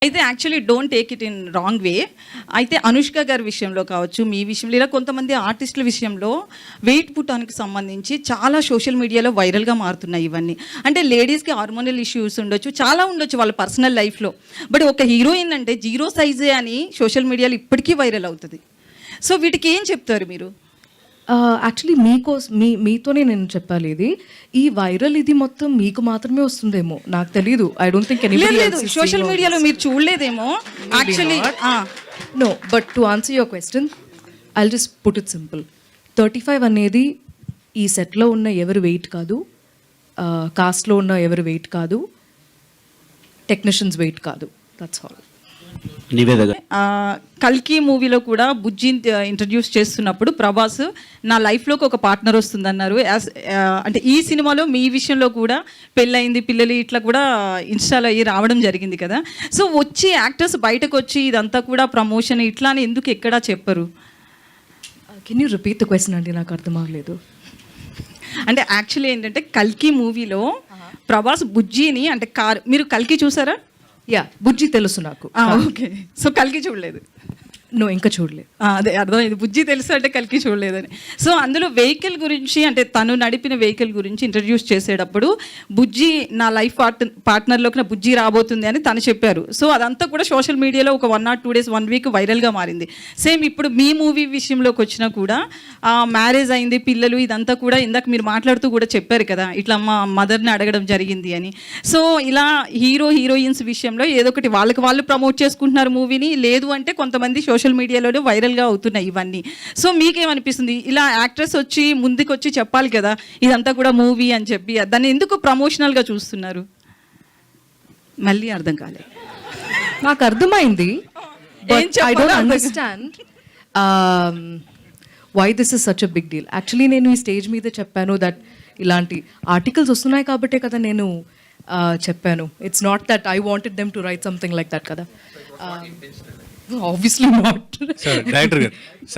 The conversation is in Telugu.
అయితే actually don't take it in wrong way. అయితే అనుష్క గారి విషయంలో కావచ్చు, మీ విషయంలో ఇలా కొంతమంది ఆర్టిస్టుల విషయంలో వెయిట్ పుట్టానికి సంబంధించి చాలా సోషల్ మీడియాలో వైరల్గా మారుతున్నాయి ఇవన్నీ. అంటే లేడీస్కి హార్మోనల్ ఇష్యూస్ ఉండొచ్చు, చాలా ఉండొచ్చు వాళ్ళ పర్సనల్ లైఫ్లో. బట్ ఒక హీరోయిన్ అంటే జీరో సైజే అని సోషల్ మీడియాలో ఇప్పటికీ వైరల్ అవుతుంది. సో వీటికి ఏం చెప్తారు మీరు? యాక్చువల్లీ మీతోనే నేను చెప్పాలి. ఈ వైరల్ ఇది మొత్తం మీకు మాత్రమే వస్తుందేమో, నాకు తెలీదు. ఐ డోంట్ థింక్ లేదు సోషల్ మీడియాలో మీరు చూడలేదేమో actually. No, but to answer your question I just put it simple. 35 అనేది ఈ సెట్లో ఉన్న ఎవరు వెయిట్ కాదు, కాస్ట్లో ఉన్న ఎవరు వెయిట్ కాదు, టెక్నీషియన్స్ వెయిట్ కాదు. That's all. కల్కి మూవీలో కూడా బుజ్జి ఇంట్రడ్యూస్ చేస్తున్నప్పుడు ప్రభాస్ నా లైఫ్లోకి ఒక పార్ట్నర్ వస్తుందన్నారు. అంటే ఈ సినిమాలో మీ విషయంలో కూడా పెళ్ళయింది, పిల్లలు ఇట్లా కూడా ఇన్స్టాల్ అయ్యి రావడం జరిగింది కదా. సో వచ్చి యాక్టర్స్ బయటకు వచ్చి ఇదంతా కూడా ప్రమోషన్ ఇట్లా అని ఎందుకు ఎక్కడా చెప్పరు? Can you repeat the question అండి, నాకు అర్థం అవ్వలేదు. అంటే యాక్చువల్లీ ఏంటంటే కల్కి మూవీలో ప్రభాస్ బుజ్జిని అంటే మీరు కల్కి చూసారా? యా, బుజ్జి తెలుసు నాకు. ఓకే, సో కల్కి చూడలేదు? నో, ఇంకా చూడలేదు. అదే అర్థమైంది, బుజ్జి తెలుసు అంటే కల్కి చూడలేదని. సో అందులో వెహికల్ గురించి అంటే తను నడిపిన వెహికల్ గురించి ఇంట్రడ్యూస్ చేసేటప్పుడు బుజ్జి నా లైఫ్ పార్ట్నర్లోకి నా బుజ్జి రాబోతుంది అని తను చెప్పారు. సో అదంతా కూడా సోషల్ మీడియాలో ఒక 1 or 2 days 1 week వైరల్గా మారింది. సేమ్ ఇప్పుడు మీ మూవీ విషయంలోకి వచ్చినా కూడా మ్యారేజ్ అయింది, పిల్లలు ఇదంతా కూడా ఇందాక మీరు మాట్లాడుతూ కూడా చెప్పారు కదా, ఇట్లా మా మదర్ని అడగడం జరిగింది అని. సో ఇలా హీరోయిన్స్ విషయంలో ఏదో ఒకటి వాళ్ళకి వాళ్ళు ప్రమోట్ చేసుకుంటున్నారు మూవీని, లేదు అంటే కొంతమంది సోషల్ మీడియాలోనే వైరల్గా అవుతున్నాయి ఇవన్నీ. సో మీకేమనిపిస్తుంది? ఇలా యాక్ట్రెస్ వచ్చి ముందుకు వచ్చి చెప్పాలి కదా ఇదంతా కూడా మూవీ అని చెప్పి, దాన్ని ఎందుకు ప్రమోషనల్గా చూస్తున్నారు? మళ్ళీ అర్థం కాలే. నాకు అర్థమైంది, but I don't understand why this is such a big deal. Actually నేను ఈ స్టేజ్ మీద చెప్పాను దట్ ఇలాంటి ఆర్టికల్స్ వస్తున్నాయి కాబట్టే కదా నేను చెప్పాను. It's not that I wanted them to write something like that కదా. Obviously not. Sir, director. Sir.